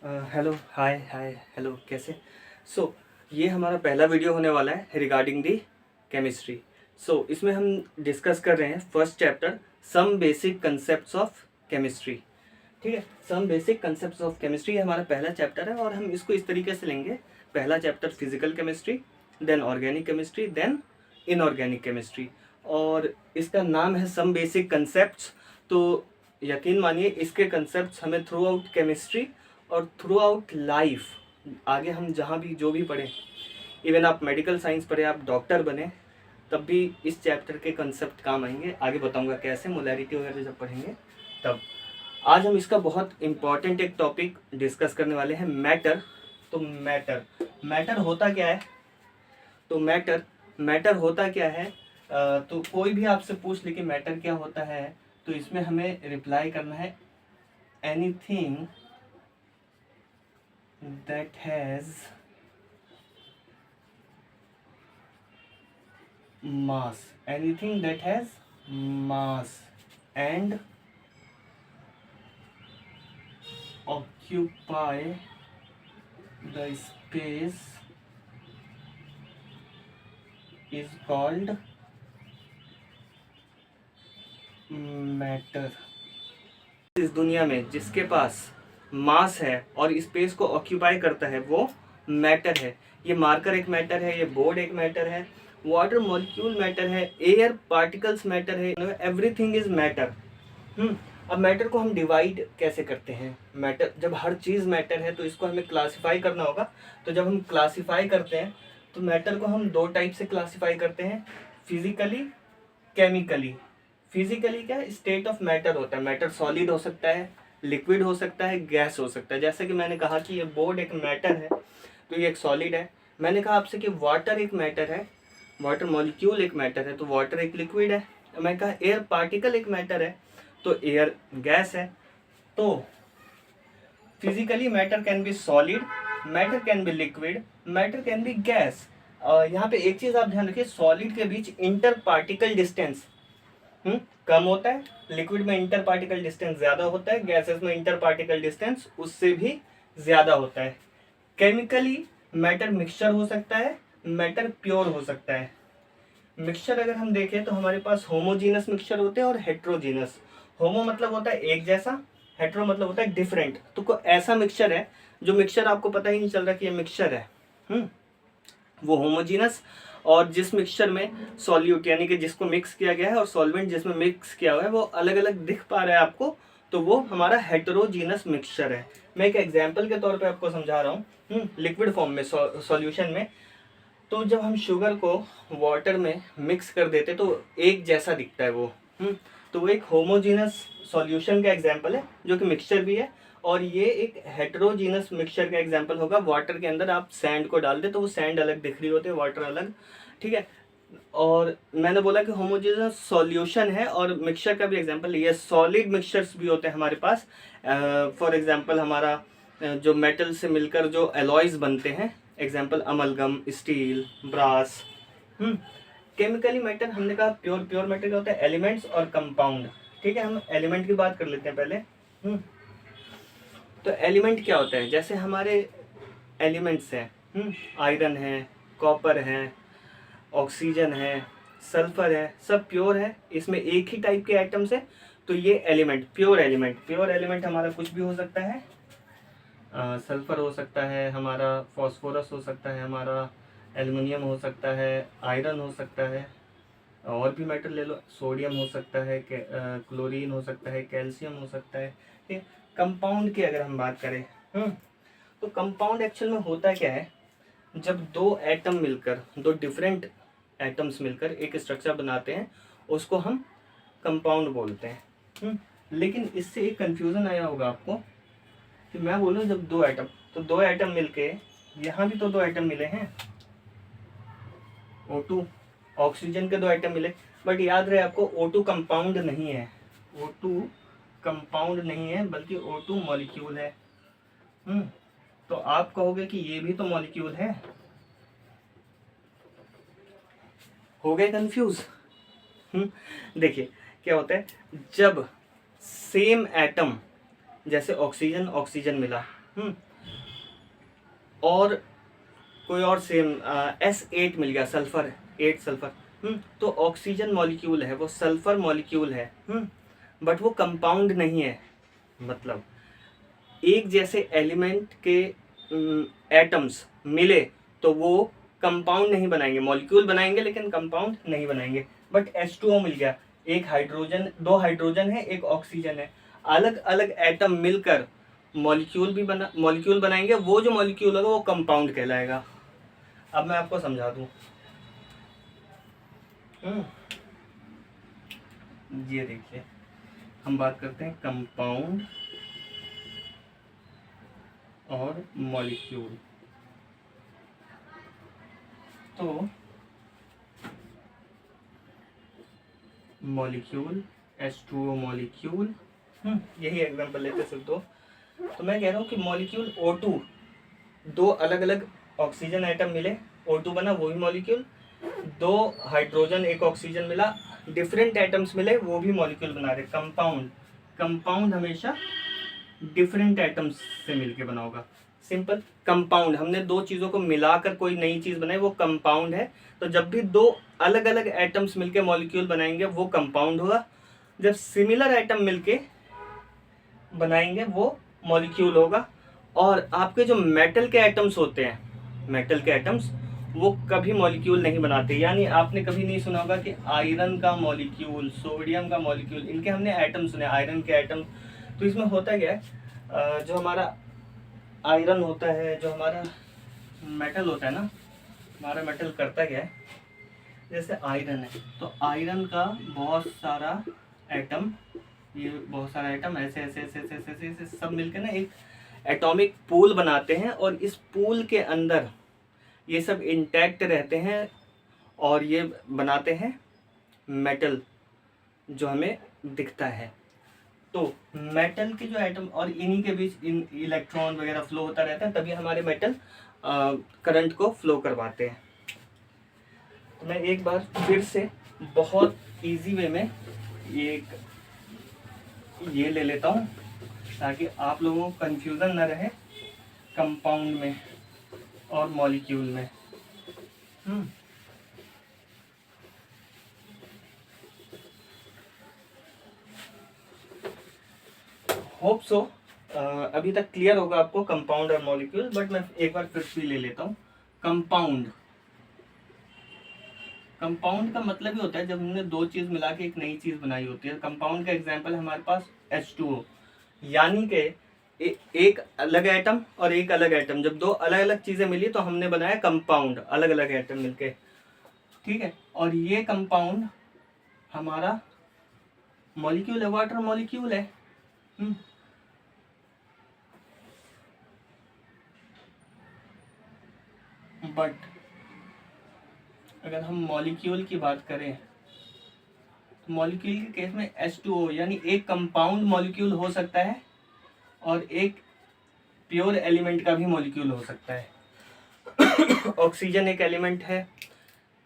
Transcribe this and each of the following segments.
Hello, हाय hi hello, कैसे? सो ये हमारा पहला वीडियो होने वाला है रिगार्डिंग दी केमिस्ट्री। इसमें हम डिस्कस कर रहे हैं first chapter, some basic concepts of chemistry. ठीक है, some basic concepts of chemistry हमारा पहला चैप्टर है और हम इसको इस तरीके से लेंगे। पहला chapter physical chemistry, then organic chemistry, then inorganic chemistry, और इसका नाम है सम बेसिक कंसेप्ट्स। तो यकीन मानिए इसके कंसेप्ट्स हमें थ्रू आउट केमिस्ट्री और थ्रू आउट लाइफ, आगे हम जहाँ भी जो भी पढ़ें, इवन आप मेडिकल साइंस पढ़े, आप डॉक्टर बने, तब भी इस चैप्टर के कंसेप्ट काम आएंगे। आगे बताऊंगा कैसे, मोलैरिटी वगैरह जब पढ़ेंगे तब। आज हम इसका बहुत इम्पॉर्टेंट एक टॉपिक डिस्कस करने वाले हैं, मैटर। तो मैटर मैटर होता क्या है? तो मैटर होता क्या है? तो कोई भी आपसे पूछ ले कि मैटर क्या होता है, तो इसमें हमें रिप्लाई करना है anything that has mass, anything that has mass and occupy the space is called matter। इस दुनिया में जिसके पास मास है और स्पेस को ऑक्यूपाई करता है वो मैटर है। ये मार्कर एक मैटर है, ये बोर्ड एक मैटर है, वाटर मॉलिक्यूल मैटर है, एयर पार्टिकल्स मैटर है, एवरीथिंग इज मैटर। अब मैटर को हम डिवाइड कैसे करते हैं? मैटर, जब हर चीज़ मैटर है तो इसको हमें क्लासिफाई करना होगा। तो जब हम क्लासिफाई करते हैं तो मैटर को हम दो टाइप से क्लासिफाई करते हैं, फिजिकली, केमिकली। फिजिकली क्या है? स्टेट ऑफ मैटर होता है। मैटर सॉलिड हो सकता है, लिक्विड हो सकता है, गैस हो सकता है। जैसे कि मैंने कहा कि ये बोर्ड एक मैटर है तो ये एक सॉलिड है। मैंने कहा आपसे कि वाटर एक मैटर है, वाटर मॉलिक्यूल एक मैटर है तो वाटर एक लिक्विड है। मैंने कहा एयर पार्टिकल एक मैटर है तो एयर गैस है। तो physically matter can be solid, matter can be liquid, matter can be gas. यहाँ पे एक चीज आप ध्यान रखिए, सॉलिड के बीच इंटर पार्टिकल डिस्टेंस कम होता है, लिक्विड में इंटर पार्टिकल डिस्टेंस ज्यादा होता है, गैसेस में इंटर पार्टिकल डिस्टेंस उससे भी ज्यादा होता है। केमिकली मैटर मिक्सचर हो सकता है, मैटर प्योर हो सकता है। मिक्सचर अगर हम देखें तो हमारे पास होमोजीनस मिक्सचर होते हैं और हेट्रोजीनस। होमो मतलब होता है एक जैसा, हेट्रो मतलब होता है डिफरेंट। तो कोई ऐसा मिक्सचर है जो मिक्सचर आपको पता ही नहीं चल रहा कि ये मिक्सचर है, वो होमोजीनस। और जिस मिक्सचर में सॉल्यूट यानी कि जिसको मिक्स किया गया है और सॉल्वेंट जिसमें मिक्स किया हुआ है वो अलग अलग दिख पा रहा है आपको, तो वो हमारा हेटेरोजीनस मिक्सचर है। मैं एक एग्जांपल के तौर पे आपको समझा रहा हूँ, लिक्विड फॉर्म में, सॉल्यूशन में। तो जब हम शुगर को वाटर में मिक्स कर देते तो एक जैसा दिखता है वो, तो वो एक होमोजीनस सॉल्यूशन का एग्जांपल है जो कि मिक्सचर भी है। और ये एक हेटेरोजीनस मिक्सचर का एग्जांपल होगा, वाटर के अंदर आप सैंड को डाल दे तो वो सैंड अलग दिख रही होती है, वाटर अलग। ठीक है, और मैंने बोला कि होमोजेनस सॉल्यूशन है और मिक्सचर का भी एग्जांपल ये सॉलिड मिक्सचर्स भी होते हैं हमारे पास। फॉर एग्जांपल हमारा जो मेटल से मिलकर जो एलॉयज बनते हैं, example amalgam, steel, brass. Chemically matter हमने कहा प्योर, प्योर मैटर क्या होता है? एलिमेंट्स और कंपाउंड। ठीक है, हम एलिमेंट की बात कर लेते हैं पहले। तो एलिमेंट क्या होता है? जैसे हमारे एलिमेंट्स हैं, आयरन है, कॉपर है, ऑक्सीजन है, सल्फर है, सब प्योर है, इसमें एक ही टाइप के एटम्स है। तो ये element, pure element, pure element हमारा कुछ भी हो सकता है। सल्फर हो सकता है हमारा, फॉस्फोरस हो सकता है हमारा, एल्युमिनियम हो सकता है, आयरन हो सकता है, और भी मेटल ले लो, सोडियम हो सकता है, क्लोरीन हो सकता है, कैल्शियम हो सकता है। ठीक, कंपाउंड की अगर हम बात करें, तो कंपाउंड एक्चुअल में होता क्या है? जब दो एटम मिलकर, दो डिफरेंट एटम्स मिलकर एक स्ट्रक्चर बनाते हैं उसको हम कंपाउंड बोलते हैं। लेकिन इससे एक कंफ्यूजन आया होगा आपको कि मैं बोलूँ जब दो एटम, तो दो एटम मिलके, यहाँ भी तो दो एटम मिले हैं, O2, ऑक्सीजन के दो एटम मिले, बट याद रहे आपको O2 कंपाउंड नहीं है, O2 कंपाउंड नहीं है बल्कि O2 मॉलिक्यूल है। तो आप कहोगे कि ये भी तो मॉलिक्यूल है। हो गए कंफ्यूज? देखिए क्या होता है, जब सेम एटम, जैसे ऑक्सीजन ऑक्सीजन मिला, और कोई और सेम S8 मिल गया, सल्फर 8 सल्फर। तो ऑक्सीजन मॉलिक्यूल है, वो सल्फर मॉलिक्यूल है, बट वो कंपाउंड नहीं है। मतलब एक जैसे एलिमेंट के एटम्स मिले तो वो कंपाउंड नहीं बनाएंगे, मॉलिक्यूल बनाएंगे लेकिन कंपाउंड नहीं बनाएंगे। बट H2O मिल गया, एक हाइड्रोजन, दो हाइड्रोजन है, एक ऑक्सीजन है, अलग अलग एटम मिलकर मॉलिक्यूल बनाएंगे, वो जो मॉलिक्यूल होगा वो कंपाउंड कहलाएगा। अब मैं आपको समझा दूं। ये देखिए, हम बात करते हैं कंपाउंड और मॉलिक्यूल। तो मॉलिक्यूल, H2O मॉलिक्यूल, यही एग्जांपल लेते सिर्फ दो। तो मैं कह रहा हूँ कि मॉलिक्यूल O2, दो अलग अलग ऑक्सीजन आइटम मिले, O2 बना, वही मॉलिक्यूल। दो हाइड्रोजन एक ऑक्सीजन मिला, डिफरेंट एटम्स मिले, वो भी मॉलिक्यूल बना रहे। कंपाउंड हमेशा डिफरेंट एटम्स से मिलके बना होगा। सिंपल कंपाउंड, हमने दो चीज़ों को मिलाकर कोई नई चीज़ बनाई, वो कंपाउंड है। तो जब भी दो अलग अलग एटम्स मिलके मॉलिक्यूल बनाएंगे वो कंपाउंड होगा। जब सिमिलर एटम मिलके बनाएंगे वो मॉलिक्यूल होगा। और आपके जो मेटल के एटम्स होते हैं, मेटल के एटम्स वो कभी मॉलिक्यूल नहीं बनाते। यानी आपने कभी नहीं सुना होगा कि आयरन का मॉलिक्यूल, सोडियम का मॉलिक्यूल, इनके हमने एटम सुने, आयरन के एटम। तो इसमें होता क्या है, जो हमारा आयरन होता है, जो हमारा मेटल होता है ना, हमारा मेटल करता क्या है, जैसे आयरन है तो आयरन का बहुत सारा एटम, ये बहुत सारा एटम ऐसे ऐसे ऐसे ऐसे ऐसे ऐसे, ऐसे सब मिलकर ना एक एटॉमिक पूल बनाते हैं, और इस पूल के अंदर ये सब इंटैक्ट रहते हैं और ये बनाते हैं मेटल जो हमें दिखता है। तो मेटल के जो एटम और इन्हीं के बीच इन इलेक्ट्रॉन वगैरह फ्लो होता रहता है, तभी हमारे मेटल करंट को फ्लो करवाते हैं। तो मैं एक बार फिर से बहुत इजी वे में ये ले लेता हूँ ताकि आप लोगों को कंफ्यूजन न रहे कंपाउंड में और मॉलिक्यूल में। होप सो अभी तक क्लियर होगा आपको कंपाउंड और मॉलिक्यूल, बट मैं एक बार फिर से ले लेता हूँ। कंपाउंड का मतलब ही होता है जब हमने दो चीज मिला के एक नई चीज बनाई होती है। कंपाउंड का एग्जांपल है हमारे पास H2O, यानी कि एक अलग एटम और एक अलग एटम, जब दो अलग अलग चीजें मिली तो हमने बनाया कंपाउंड, अलग अलग एटम मिलके, ठीक है। और ये कंपाउंड हमारा मॉलिक्यूल है, वाटर मॉलिक्यूल है। बट अगर हम मॉलिक्यूल की बात करें तो मॉलिक्यूल के केस में H2O, यानी एक कंपाउंड मॉलिक्यूल हो सकता है और एक प्योर एलिमेंट का भी मॉलिक्यूल हो सकता है। ऑक्सीजन एक एलिमेंट है,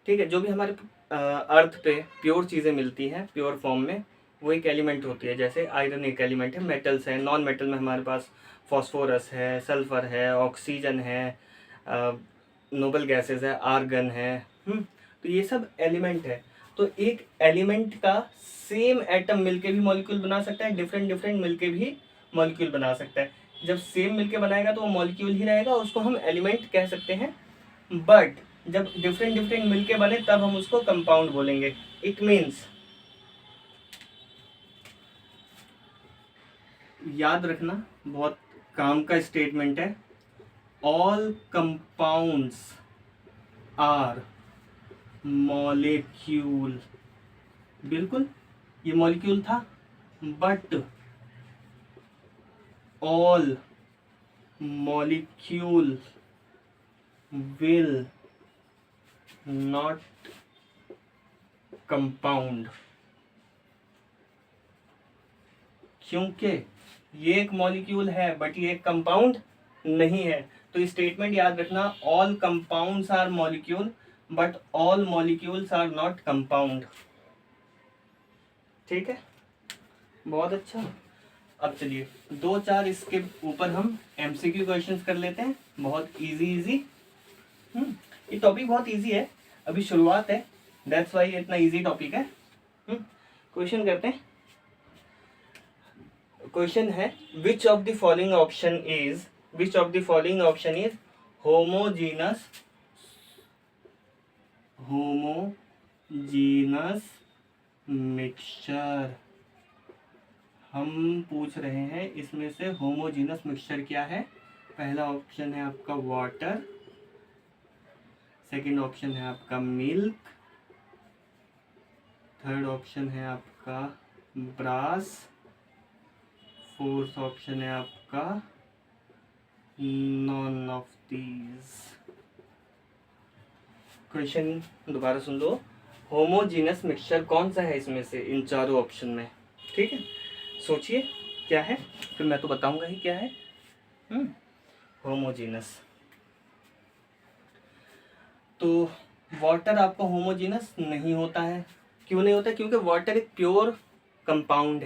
ठीक है। जो भी हमारे अर्थ पे प्योर चीज़ें मिलती हैं प्योर फॉर्म में, वो एक एलिमेंट होती है। जैसे आयरन एक एलिमेंट है, मेटल्स हैं, नॉन मेटल में हमारे पास फॉस्फोरस है, सल्फर है, ऑक्सीजन है, नोबल गैसेस है, आर्गन है। तो ये सब एलिमेंट है। तो एक एलिमेंट का सेम एटम मिलके भी मॉलिक्यूल बना सकता है, डिफरेंट डिफरेंट मिलके भी मॉलिक्यूल बना सकता है। जब सेम मिलके बनाएगा तो वो मॉलिक्यूल ही रहेगा, उसको हम एलिमेंट कह सकते हैं। बट जब डिफरेंट डिफरेंट मिलके बने तब हम उसको कंपाउंड बोलेंगे। इट मीन्स, याद रखना, बहुत काम का स्टेटमेंट है, ऑल कंपाउंड्स आर मॉलिक्यूल। बिल्कुल ये मॉलिक्यूल था, but all molecule will not compound, क्योंकि ये एक मॉलिक्यूल है बट ये एक कंपाउंड नहीं है। तो स्टेटमेंट याद रखना, all compounds are molecule but all molecules are not compound. ठीक है, बहुत अच्छा। अब चलिए 2-4 इसके ऊपर हम MCQ क्वेश्चंस कर लेते हैं, बहुत इजी। ये टॉपिक बहुत इजी है, अभी शुरुआत है, दैट्स वाई इतना इजी टॉपिक है। क्वेश्चन करते हैं। क्वेश्चन है which of the following option is homogeneous mixture. हम पूछ रहे हैं इसमें से होमोजीनस मिक्सचर क्या है। पहला ऑप्शन है आपका वाटर, सेकंड ऑप्शन है आपका मिल्क, थर्ड ऑप्शन है आपका ब्रास, फोर्थ ऑप्शन है आपका नॉन ऑफ दीज। क्वेश्चन दोबारा सुन लो, होमोजीनस मिक्सचर कौन सा है इसमें से इन चारों ऑप्शन में। ठीक है, सोचिए क्या है, फिर मैं तो बताऊंगा ही क्या है। होमोजीनस, तो वाटर आपका होमोजीनस नहीं होता है। क्यों नहीं होता? क्योंकि वाटर एक प्योर कंपाउंड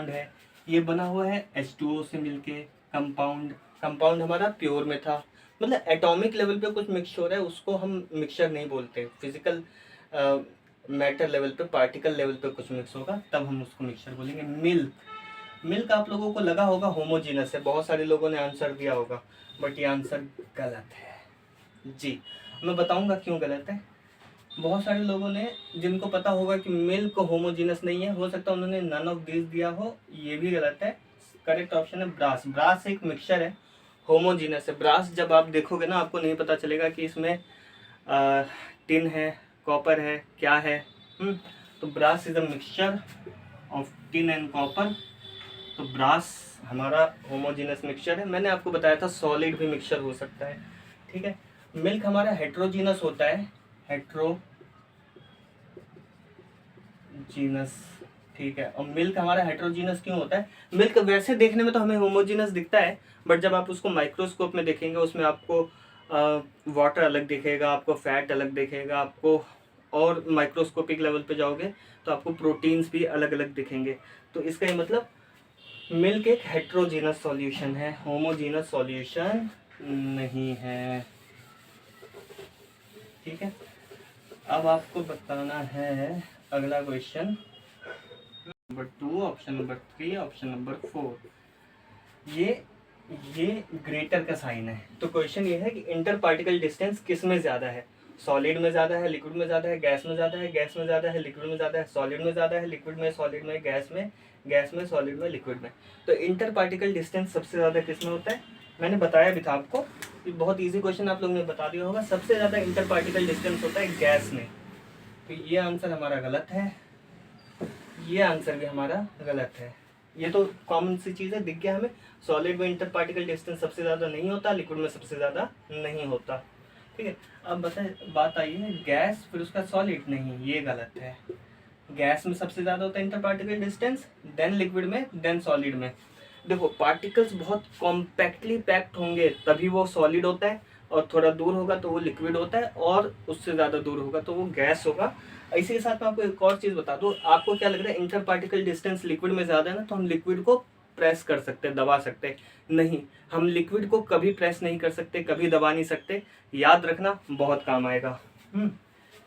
है। ये बना हुआ है H2O से मिलके कंपाउंड हमारा प्योर में था। मतलब एटॉमिक लेवल पे कुछ मिक्स हो रहा है, उसको हम मिक्सचर नहीं बोलते। फिजिकल मैटर लेवल पे, पार्टिकल लेवल पे कुछ मिक्स होगा तब हम उसको मिक्सचर बोलेंगे। मिल्क आप लोगों को लगा होगा होमोजीनस है, बहुत सारे लोगों ने आंसर दिया होगा, बट ये आंसर गलत है जी। मैं बताऊंगा क्यों गलत है। बहुत सारे लोगों ने, जिनको पता होगा कि मिल्क होमोजीनस नहीं है, हो सकता है उन्होंने नन ऑफ दिस दिया हो, ये भी गलत है। करेक्ट ऑप्शन है ब्रास। ब्रास एक मिक्सचर है, होमोजीनस है। ब्रास जब आप देखोगे ना, आपको नहीं पता चलेगा कि इसमें टिन है, कॉपर है, क्या है। तो brass is a mixture of tin and copper. तो ब्रास हमारा होमोजीनस मिक्सचर है। मैंने आपको बताया था सॉलिड भी मिक्सचर हो सकता है। ठीक है, मिल्क हमारा हेट्रोजीनस होता है, हेट्रोजीनस। ठीक है, और मिल्क हमारा हेट्रोजीनस क्यों होता है? मिल्क वैसे देखने में तो हमें होमोजीनस दिखता है, बट जब आप उसको माइक्रोस्कोप में देखेंगे, उसमें आपको वाटर अलग दिखेगा, आपको फैट अलग दिखेगा, आपको और माइक्रोस्कोपिक लेवल पे जाओगे तो आपको प्रोटीन्स भी अलग अलग दिखेंगे। तो इसका ये मतलब मिल्क एक हेट्रोजीनस सॉल्यूशन है, होमोजीनस सॉल्यूशन नहीं है। ठीक है, अब आपको बताना है अगला question number 2, option number 3, option number 4। ये ग्रेटर का साइन है। तो क्वेश्चन ये है कि इंटर पार्टिकल डिस्टेंस किस में ज़्यादा है? सॉलिड में ज़्यादा है, लिक्विड में ज़्यादा है, गैस में ज़्यादा है, गैस में ज़्यादा है, लिक्विड में ज़्यादा है, सॉलिड में ज़्यादा है, लिक्विड में, सॉलिड में, गैस में, सॉलिड में, लिक्विड में। तो इंटर पार्टिकल डिस्टेंस सबसे ज़्यादा किस में होता है? मैंने बताया भी था आपको, बहुत ईजी क्वेश्चन आप लोगों ने बता दिया होगा। सबसे ज़्यादा इंटर पार्टिकल डिस्टेंस होता है गैस में। तो ये आंसर हमारा गलत है, ये आंसर भी हमारा गलत है। ये तो कॉमन सी चीज़ है, दिख गया हमें। सॉलिड में इंटर पार्टिकल डिस्टेंस सबसे ज़्यादा नहीं होता, लिक्विड में सबसे ज़्यादा नहीं होता। ठीक है, अब बात आई है गैस फिर उसका सॉलिड, नहीं, ये गलत है। गैस में सबसे ज़्यादा होता है inter particle distance, then liquid में, देन सॉलिड में। देखो, पार्टिकल्स बहुत कॉम्पैक्टली पैक्ड होंगे तभी वो सॉलिड होता है, और थोड़ा दूर होगा तो वो लिक्विड होता है, और उससे ज़्यादा दूर होगा तो वो गैस होगा। इसी के साथ मैं आपको एक और चीज़ बता दूँ। आपको क्या लग रहा है इंटर पार्टिकल डिस्टेंस लिक्विड में ज़्यादा है ना, तो हम लिक्विड को प्रेस कर सकते हैं, दबा सकते हैं। नहीं, हम लिक्विड को कभी प्रेस नहीं कर सकते, कभी दबा नहीं सकते। याद रखना, बहुत काम आएगा।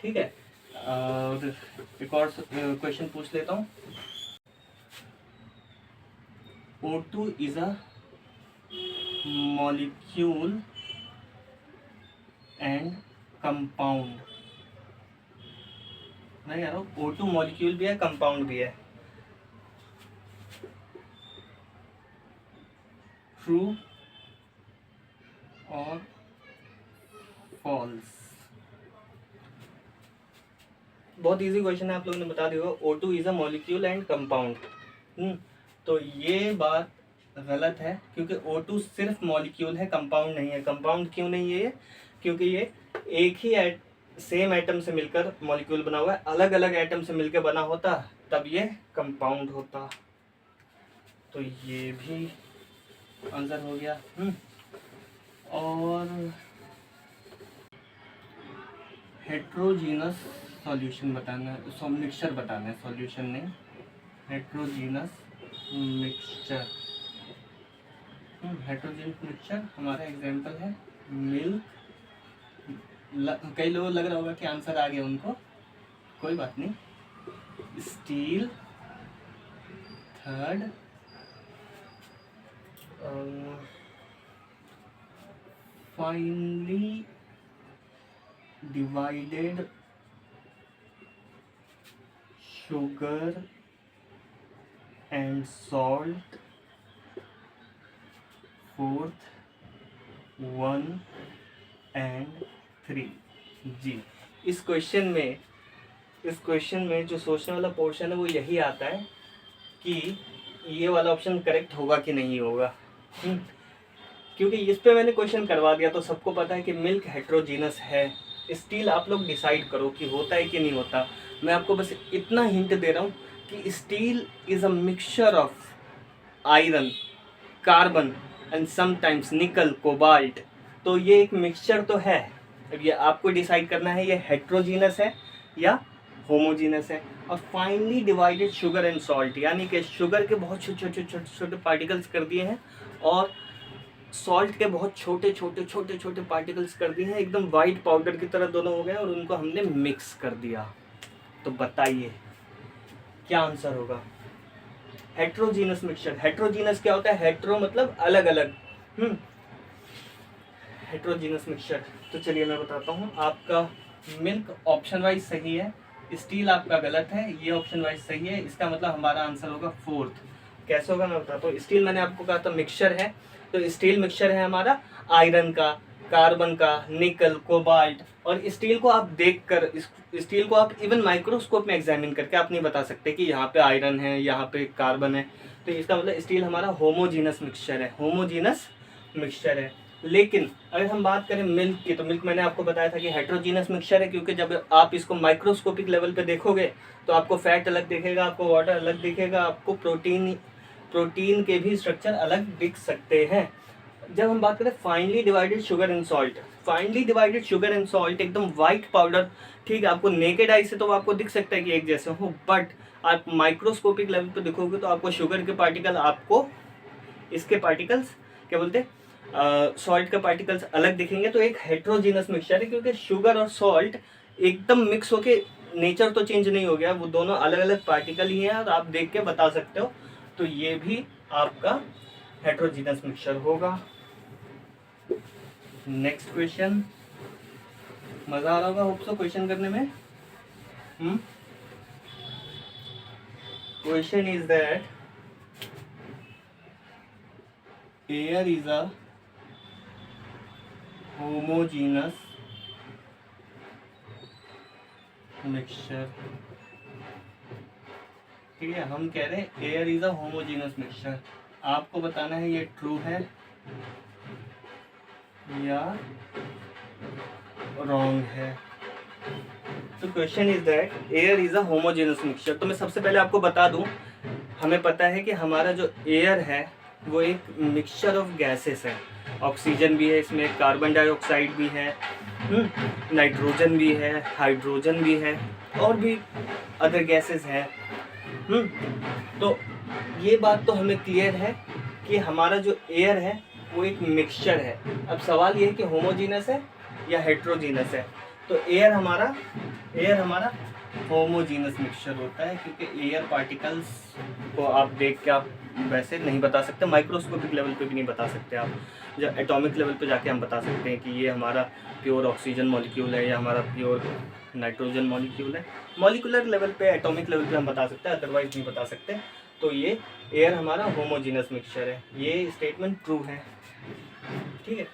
ठीक है, और एक और क्वेश्चन पूछ लेता हूँ। O2 is a molecule and compound। मैं कह रहा हूँ O2 मॉलिक्यूल भी है, कंपाउंड भी है। ट्रू और फॉल्स? बहुत इजी क्वेश्चन है, आप लोगों ने बता दिया होगा। O2 is a molecule and compound. तो ये बात गलत है, क्योंकि O2 सिर्फ मॉलिक्यूल है, कंपाउंड नहीं है। कंपाउंड क्यों नहीं है ये? क्योंकि ये एक ही सेम एटम से मिलकर मॉलिक्यूल बना हुआ है। अलग अलग एटम से मिलकर बना होता तब ये कंपाउंड होता। तो ये भी आंसर हो गया। और हेट्रोजीनस सॉल्यूशन बताना है, मिक्सचर बताना है, सॉल्यूशन नहीं, हेट्रोजीनस मिक्सचर, हेट्रोजीनियस मिक्सचर हमारा एग्जांपल है मिल्क। कई लोगों लग रहा होगा कि आंसर आ गया उनको, कोई बात नहीं। Steel, third finally divided sugar and salt, fourth 1 and 3। जी, इस क्वेश्चन में जो सोचने वाला पोर्शन है वो यही आता है कि ये वाला ऑप्शन करेक्ट होगा कि नहीं होगा। क्योंकि इस पे मैंने क्वेश्चन करवा दिया तो सबको पता है कि मिल्क हेट्रोजीनस है। स्टील आप लोग डिसाइड करो कि होता है कि नहीं होता। मैं आपको बस इतना हिंट दे रहा हूँ कि steel is a mixture of iron, carbon and sometimes निकल, कोबाल्ट। तो ये एक मिक्सचर तो है। अब ये आपको डिसाइड करना है ये हेट्रोजीनस है या होमोजीनस है। और finally divided sugar and salt, यानी कि शुगर के बहुत छोटे पार्टिकल्स कर दिए हैं और सॉल्ट के बहुत छोटे पार्टिकल्स कर दिए हैं, एकदम वाइट पाउडर की तरह दोनों हो गए और उनको हमने मिक्स कर दिया। तो बताइए क्या आंसर होगा? Heterogeneous mixture. हेट्रोजीनस क्या होता है? हेट्रो मतलब अलग अलग, हेट्रोजीनस मिक्सचर। तो चलिए मैं बताता हूँ। आपका मिल्क ऑप्शन वाइज सही है, स्टील आपका गलत है, ये ऑप्शन वाइज सही है। इसका मतलब हमारा आंसर होगा फोर्थ। कैसे होगा मैं बताता हूँ। स्टील मैंने आपको कहा था मिक्सचर है, तो स्टील मिक्सचर है हमारा आयरन का, कार्बन का, निकल, कोबाल्ट। और स्टील को आप देखकर, स्टील को आप इवन माइक्रोस्कोप में एग्जामिन करके आप नहीं बता सकते कि यहाँ पे आयरन है, यहाँ पे कार्बन है। तो इसका मतलब स्टील हमारा होमोजीनस मिक्सचर है, होमोजीनस मिक्सचर है। लेकिन अगर हम बात करें मिल्क की, तो मिल्क मैंने आपको बताया था कि हेट्रोजीनस मिक्सचर है, क्योंकि जब आप इसको माइक्रोस्कोपिक लेवल पे देखोगे तो आपको फैट अलग दिखेगा, आपको वाटर अलग दिखेगा, आपको प्रोटीन के भी स्ट्रक्चर अलग दिख सकते हैं। जब हम बात करें finally divided sugar and salt, finally divided sugar and salt एकदम वाइट पाउडर, ठीक है, आपको नेकेड आई से तो आपको दिख सकता है कि एक जैसे हो, बट आप माइक्रोस्कोपिक लेवल पे देखोगे तो आपको शुगर के पार्टिकल, आपको इसके पार्टिकल्स क्या बोलते हैं, सॉल्ट के पार्टिकल्स अलग दिखेंगे। तो एक हेट्रोजीनस मिक्सचर है, क्योंकि शुगर और सॉल्ट एकदम मिक्स होके नेचर तो चेंज नहीं हो गया, वो दोनों अलग अलग पार्टिकल ही हैं और आप देख के बता सकते हो। तो ये भी आपका हेट्रोजीनस मिक्सचर होगा। नेक्स्ट क्वेश्चन, मजा आ रहा होगा होप सो क्वेश्चन करने में। Question is that air is a homogeneous mixture. ठीक है, हम कह रहे हैं air is a homogeneous mixture. आपको बताना है ये ट्रू है या रॉन्ग है। तो question is that air is a homogeneous mixture. तो मैं सबसे पहले आपको बता दूं, हमें पता है कि हमारा जो एयर है वो एक मिक्सचर ऑफ गैसेस है। ऑक्सीजन भी है इसमें, कार्बन डाइऑक्साइड भी है, नाइट्रोजन भी है, हाइड्रोजन भी है और भी अदर गैसेस हैं। तो ये बात तो हमें क्लियर है कि हमारा जो एयर है वो एक मिक्सचर है। अब सवाल ये है कि होमोजीनस है या हेट्रोजीनस है। तो एयर हमारा होमोजीनस मिक्सचर होता है, क्योंकि एयर पार्टिकल्स को आप देख के आप वैसे नहीं बता सकते, माइक्रोस्कोपिक लेवल पे भी नहीं बता सकते आप। जब एटॉमिक लेवल पे जाके हम बता सकते हैं कि ये हमारा प्योर ऑक्सीजन मॉलिक्यूल है या हमारा प्योर नाइट्रोजन मॉलिक्यूल है। मॉलिकुलर लेवल पे, एटॉमिक लेवल पे हम बता सकते हैं, अदरवाइज नहीं बता सकते। तो ये एयर हमारा होमोजीनस मिक्सचर है, ये स्टेटमेंट ट्रू है। ठीक है।